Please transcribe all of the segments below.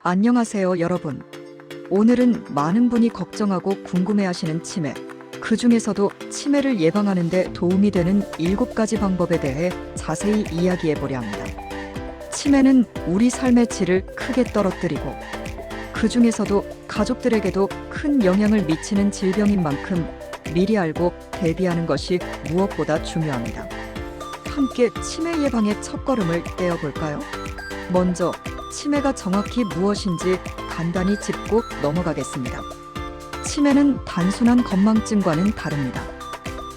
안녕하세요, 여러분. 오늘은 많은 분이 걱정하고 궁금해하시는 치매, 그 중에서도 치매를 예방하는 데 도움이 되는 7가지 방법에 대해 자세히 이야기해 보려 합니다. 치매는 우리 삶의 질을 크게 떨어뜨리고, 그 중에서도 가족들에게도 큰 영향을 미치는 질병인 만큼 미리 알고 대비하는 것이 무엇보다 중요합니다. 함께 치매 예방의 첫걸음을 떼어볼까요? 먼저 치매가 정확히 무엇인지 간단히 짚고 넘어가겠습니다. 치매는 단순한 건망증과는 다릅니다.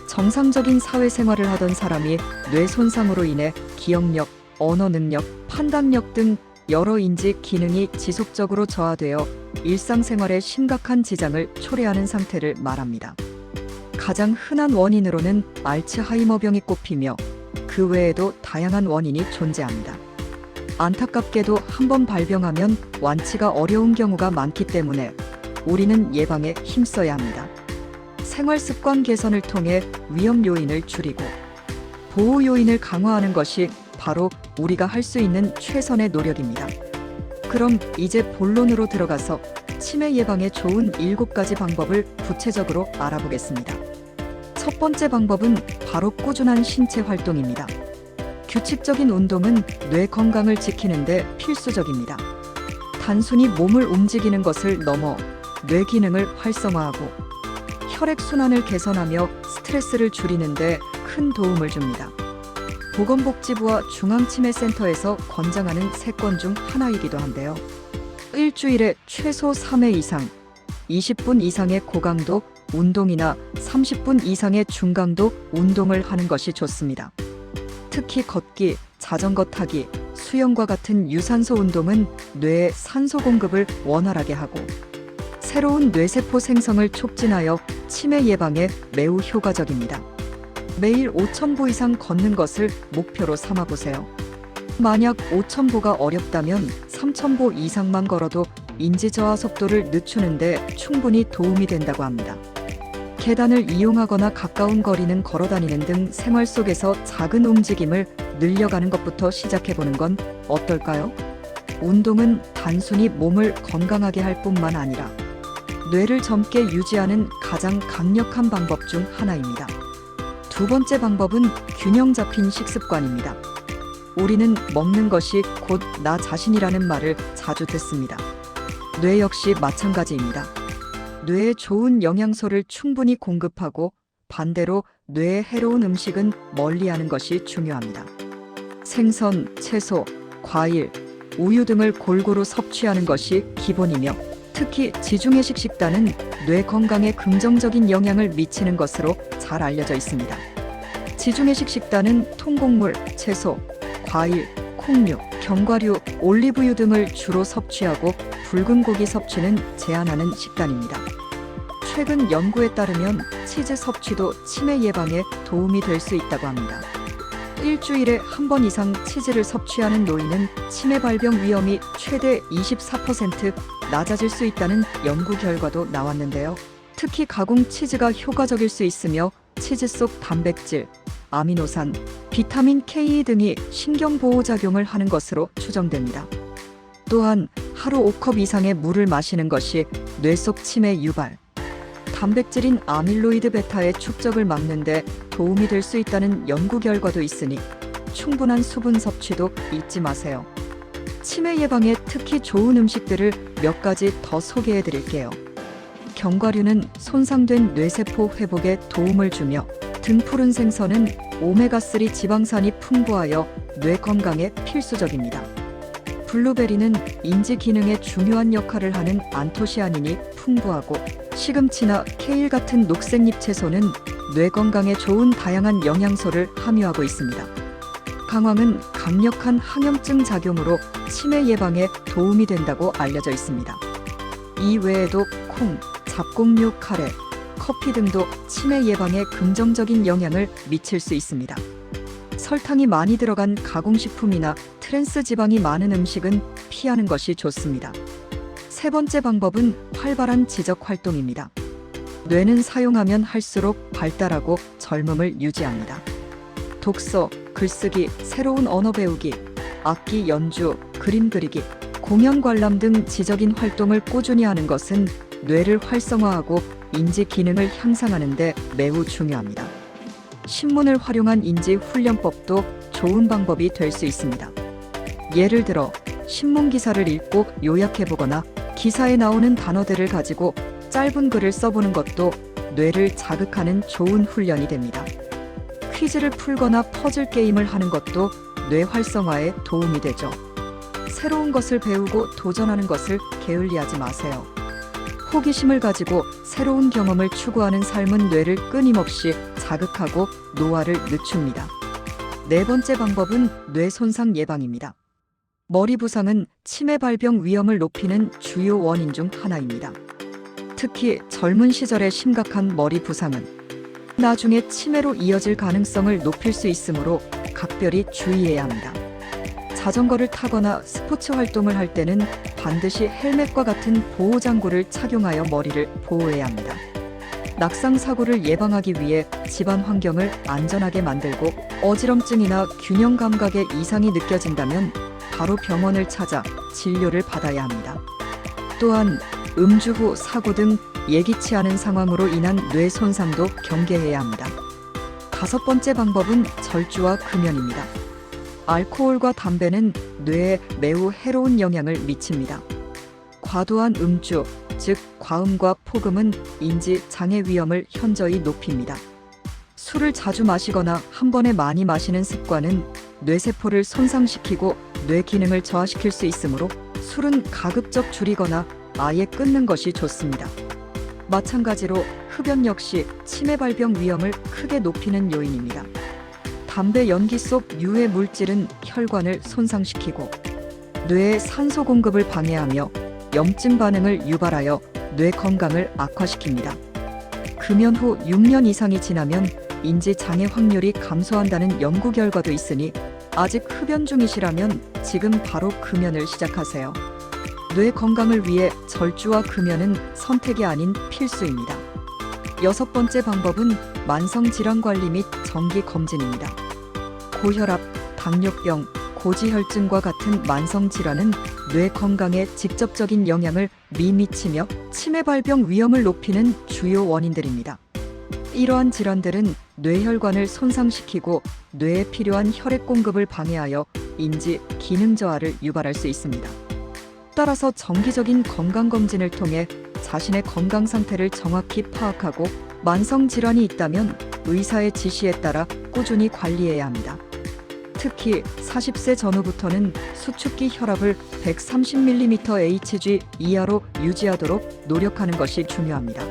정상적인 사회생활을 하던 사람이 뇌 손상으로 인해 기억력, 언어 능력, 판단력 등 여러 인지 기능이 지속적으로 저하되어 일상생활에 심각한 지장을 초래하는 상태를 말합니다. 가장 흔한 원인으로는 알츠하이머병이 꼽히며 그 외에도 다양한 원인이 존재합니다. 안타깝게도 한번 발병하면 완치가 어려운 경우가 많기 때문에 우리는 예방에 힘써야 합니다. 생활 습관 개선을 통해 위험 요인을 줄이고 보호 요인을 강화하는 것이 바로 우리가 할 수 있는 최선의 노력입니다. 그럼 이제 본론으로 들어가서 치매 예방에 좋은 7가지 방법을 구체적으로 알아보겠습니다. 첫 번째 방법은 바로 꾸준한 신체 활동입니다. 규칙적인 운동은 뇌 건강을 지키는 데 필수적입니다. 단순히 몸을 움직이는 것을 넘어 뇌 기능을 활성화하고 혈액순환을 개선하며 스트레스를 줄이는 데 큰 도움을 줍니다. 보건복지부와 중앙치매센터에서 권장하는 3건 중 하나이기도 한데요. 일주일에 최소 3회 이상, 20분 이상의 고강도 운동이나 30분 이상의 중강도 운동을 하는 것이 좋습니다. 특히 걷기, 자전거 타기, 수영과 같은 유산소 운동은 뇌에 산소 공급을 원활하게 하고 새로운 뇌세포 생성을 촉진하여 치매 예방에 매우 효과적입니다. 매일 5,000보 이상 걷는 것을 목표로 삼아보세요. 만약 5,000보가 어렵다면 3,000보 이상만 걸어도 인지 저하 속도를 늦추는 데 충분히 도움이 된다고 합니다. 계단을 이용하거나 가까운 거리는 걸어다니는 등 생활 속에서 작은 움직임을 늘려가는 것부터 시작해보는 건 어떨까요? 운동은 단순히 몸을 건강하게 할 뿐만 아니라 뇌를 젊게 유지하는 가장 강력한 방법 중 하나입니다. 두 번째 방법은 균형 잡힌 식습관입니다. 우리는 먹는 것이 곧 나 자신이라는 말을 자주 듣습니다. 뇌 역시 마찬가지입니다. 뇌에 좋은 영양소를 충분히 공급하고 반대로 뇌에 해로운 음식은 멀리하는 것이 중요합니다. 생선, 채소, 과일, 우유 등을 골고루 섭취하는 것이 기본이며 특히 지중해식 식단은 뇌 건강에 긍정적인 영향을 미치는 것으로 잘 알려져 있습니다. 지중해식 식단은 통곡물, 채소, 과일, 콩류, 견과류, 올리브유 등을 주로 섭취하고 붉은 고기 섭취는 제한하는 식단입니다. 최근 연구에 따르면 치즈 섭취도 치매 예방에 도움이 될 수 있다고 합니다. 일주일에 한 번 이상 치즈를 섭취하는 노인은 치매 발병 위험이 최대 24% 낮아질 수 있다는 연구 결과도 나왔는데요. 특히 가공 치즈가 효과적일 수 있으며 치즈 속 단백질, 아미노산, 비타민 K 등이 신경보호작용을 하는 것으로 추정됩니다. 또한 하루 5컵 이상의 물을 마시는 것이 뇌 속 치매 유발, 단백질인 아밀로이드 베타의 축적을 막는 데 도움이 될 수 있다는 연구 결과도 있으니 충분한 수분 섭취도 잊지 마세요. 치매 예방에 특히 좋은 음식들을 몇 가지 더 소개해 드릴게요. 견과류는 손상된 뇌세포 회복에 도움을 주며 등푸른 생선은 오메가3 지방산이 풍부하여 뇌 건강에 필수적입니다. 블루베리는 인지 기능에 중요한 역할을 하는 안토시아닌이 풍부하고 시금치나 케일 같은 녹색잎 채소는 뇌 건강에 좋은 다양한 영양소를 함유하고 있습니다. 강황은 강력한 항염증 작용으로 치매 예방에 도움이 된다고 알려져 있습니다. 이 외에도 콩, 잡곡류 카레, 커피 등도 치매 예방에 긍정적인 영향을 미칠 수 있습니다. 설탕이 많이 들어간 가공식품이나 트랜스 지방이 많은 음식은 피하는 것이 좋습니다. 세 번째 방법은 활발한 지적 활동입니다. 뇌는 사용하면 할수록 발달하고 젊음을 유지합니다. 독서, 글쓰기, 새로운 언어 배우기, 악기 연주, 그림 그리기, 공연 관람 등 지적인 활동을 꾸준히 하는 것은 뇌를 활성화하고 인지 기능을 향상하는 데 매우 중요합니다. 신문을 활용한 인지 훈련법도 좋은 방법이 될 수 있습니다. 예를 들어 신문 기사를 읽고 요약해보거나 기사에 나오는 단어들을 가지고 짧은 글을 써보는 것도 뇌를 자극하는 좋은 훈련이 됩니다. 퀴즈를 풀거나 퍼즐 게임을 하는 것도 뇌 활성화에 도움이 되죠. 새로운 것을 배우고 도전하는 것을 게을리하지 마세요. 호기심을 가지고 새로운 경험을 추구하는 삶은 뇌를 끊임없이 자극하고 노화를 늦춥니다. 네 번째 방법은 뇌 손상 예방입니다. 머리 부상은 치매 발병 위험을 높이는 주요 원인 중 하나입니다. 특히 젊은 시절의 심각한 머리 부상은 나중에 치매로 이어질 가능성을 높일 수 있으므로 각별히 주의해야 합니다. 자전거를 타거나 스포츠 활동을 할 때는 반드시 헬멧과 같은 보호장구를 착용하여 머리를 보호해야 합니다. 낙상 사고를 예방하기 위해 집안 환경을 안전하게 만들고 어지럼증이나 균형 감각에 이상이 느껴진다면 바로 병원을 찾아 진료를 받아야 합니다. 또한 음주 후 사고 등 예기치 않은 상황으로 인한 뇌 손상도 경계해야 합니다. 다섯 번째 방법은 절주와 금연입니다. 알코올과 담배는 뇌에 매우 해로운 영향을 미칩니다. 과도한 음주, 즉 과음과 폭음은 인지 장애 위험을 현저히 높입니다. 술을 자주 마시거나 한 번에 많이 마시는 습관은 뇌세포를 손상시키고 뇌 기능을 저하시킬 수 있으므로 술은 가급적 줄이거나 아예 끊는 것이 좋습니다. 마찬가지로 흡연 역시 치매 발병 위험을 크게 높이는 요인입니다. 담배 연기 속 유해 물질은 혈관을 손상시키고 뇌의 산소 공급을 방해하며 염증 반응을 유발하여 뇌 건강을 악화시킵니다. 금연 후 6년 이상이 지나면 인지 장애 확률이 감소한다는 연구 결과도 있으니 아직 흡연 중이시라면 지금 바로 금연을 시작하세요. 뇌 건강을 위해 절주와 금연은 선택이 아닌 필수입니다. 여섯 번째 방법은 만성질환 관리 및 정기 검진입니다. 고혈압, 당뇨병, 고지혈증과 같은 만성질환은 뇌 건강에 직접적인 영향을 미치며 치매 발병 위험을 높이는 주요 원인들입니다. 이러한 질환들은 뇌혈관을 손상시키고 뇌에 필요한 혈액 공급을 방해하여 인지 기능 저하를 유발할 수 있습니다. 따라서 정기적인 건강검진을 통해 자신의 건강 상태를 정확히 파악하고 만성 질환이 있다면 의사의 지시에 따라 꾸준히 관리해야 합니다. 특히 40세 전후부터는 수축기 혈압을 130mmHg 이하로 유지하도록 노력하는 것이 중요합니다.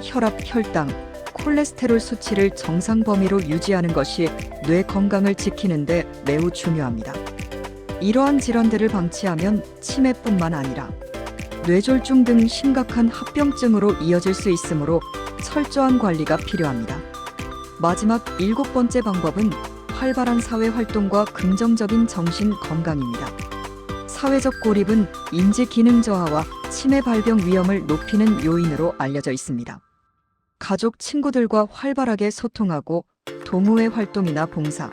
혈압, 혈당, 콜레스테롤 수치를 정상 범위로 유지하는 것이 뇌 건강을 지키는 데 매우 중요합니다. 이러한 질환들을 방치하면 치매뿐만 아니라 뇌졸중 등 심각한 합병증으로 이어질 수 있으므로 철저한 관리가 필요합니다. 마지막 일곱 번째 방법은 활발한 사회 활동과 긍정적인 정신 건강입니다. 사회적 고립은 인지 기능 저하와 치매 발병 위험을 높이는 요인으로 알려져 있습니다. 가족, 친구들과 활발하게 소통하고 동호회 활동이나 봉사,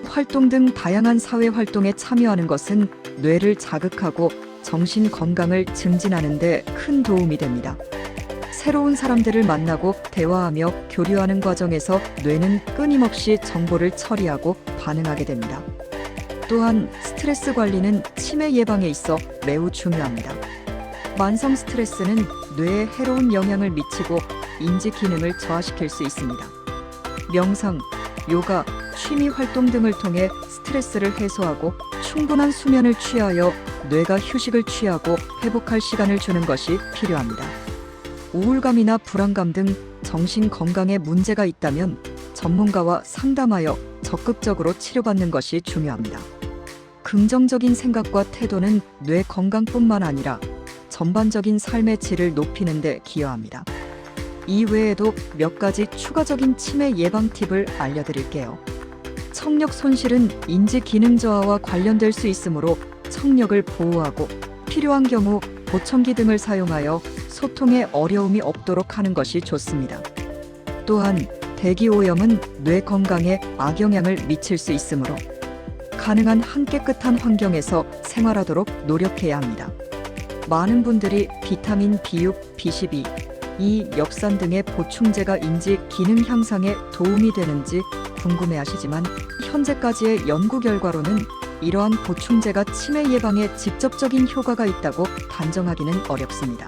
활동 등 다양한 사회 활동에 참여하는 것은 뇌를 자극하고 정신 건강을 증진하는 데 큰 도움이 됩니다. 새로운 사람들을 만나고 대화하며 교류하는 과정에서 뇌는 끊임없이 정보를 처리하고 반응하게 됩니다. 또한 스트레스 관리는 치매 예방에 있어 매우 중요합니다. 만성 스트레스는 뇌에 해로운 영향을 미치고 인지 기능을 저하시킬 수 있습니다. 명상, 요가, 취미 활동 등을 통해 스트레스를 해소하고 충분한 수면을 취하여 뇌가 휴식을 취하고 회복할 시간을 주는 것이 필요합니다. 우울감이나 불안감 등 정신 건강에 문제가 있다면 전문가와 상담하여 적극적으로 치료받는 것이 중요합니다. 긍정적인 생각과 태도는 뇌 건강뿐만 아니라 전반적인 삶의 질을 높이는 데 기여합니다. 이 외에도 몇 가지 추가적인 치매 예방 팁을 알려드릴게요. 청력 손실은 인지 기능 저하와 관련될 수 있으므로 청력을 보호하고 필요한 경우 보청기 등을 사용하여 소통에 어려움이 없도록 하는 것이 좋습니다. 또한 대기 오염은 뇌 건강에 악영향을 미칠 수 있으므로 가능한 한 깨끗한 환경에서 생활하도록 노력해야 합니다. 많은 분들이 비타민 B6, B12, 이 엽산 등의 보충제가 인지 기능 향상에 도움이 되는지 궁금해하시지만 현재까지의 연구 결과로는 이러한 보충제가 치매 예방에 직접적인 효과가 있다고 단정하기는 어렵습니다.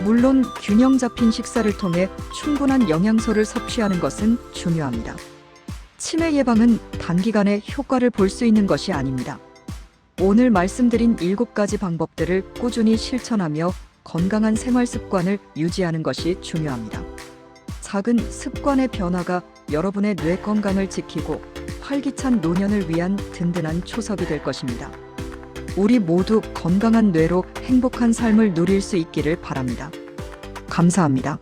물론 균형 잡힌 식사를 통해 충분한 영양소를 섭취하는 것은 중요합니다. 치매 예방은 단기간에 효과를 볼 수 있는 것이 아닙니다. 오늘 말씀드린 7가지 방법들을 꾸준히 실천하며 건강한 생활 습관을 유지하는 것이 중요합니다. 작은 습관의 변화가 여러분의 뇌 건강을 지키고 활기찬 노년을 위한 든든한 초석이 될 것입니다. 우리 모두 건강한 뇌로 행복한 삶을 누릴 수 있기를 바랍니다. 감사합니다.